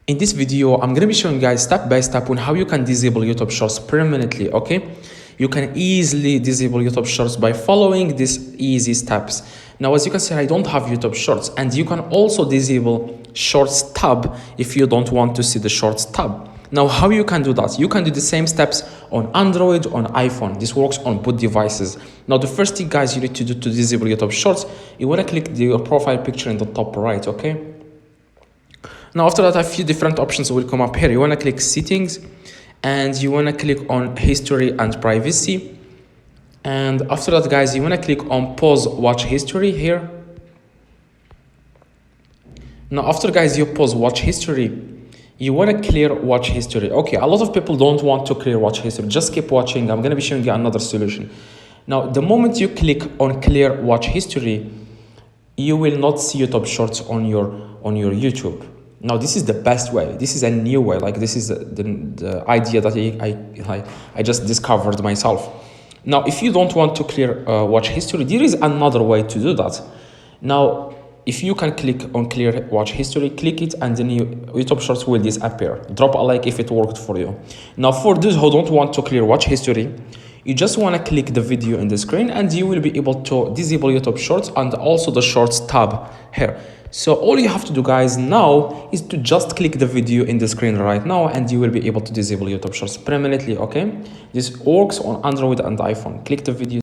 In this video, I'm going to be showing you guys step by step on how you can disable YouTube Shorts permanently, okay? You can easily disable YouTube Shorts by following these easy steps. Now, as you can see, I don't have YouTube Shorts, and you can also disable Shorts tab if you don't want to see the Shorts tab. Now, how you can do that? You can do the same steps on Android, on iPhone. This works on both devices. Now, the first thing, guys, you need to do to disable YouTube Shorts, you want to click your profile picture in the top right, okay? Now, after that, a few different options will come up here. You want to click settings, and you want to click on history and privacy. And after that, guys, you want to click on pause watch history here. Now, after, guys, you pause watch history, you want to clear watch history. Okay, a lot of people don't want to clear watch history. Just keep watching. I'm going to be showing you another solution. Now, the moment you click on clear watch history, you will not see YouTube Shorts on your YouTube. Now, this is the best way. This is a new way. Like, this is the idea that I just discovered myself. Now, if you don't want to clear watch history, there is another way to do that. Now, if you can click on clear watch history, click it, and then YouTube Shorts will disappear. Drop a like if it worked for you. Now, for those who don't want to clear watch history, you just want to click the video in the screen, and you will be able to disable YouTube Shorts and also the Shorts tab here. So all you have to do, guys, now is to just click the video in the screen right now, and you will be able to disable YouTube Shorts permanently, okay? This works on Android and iPhone. Click the video.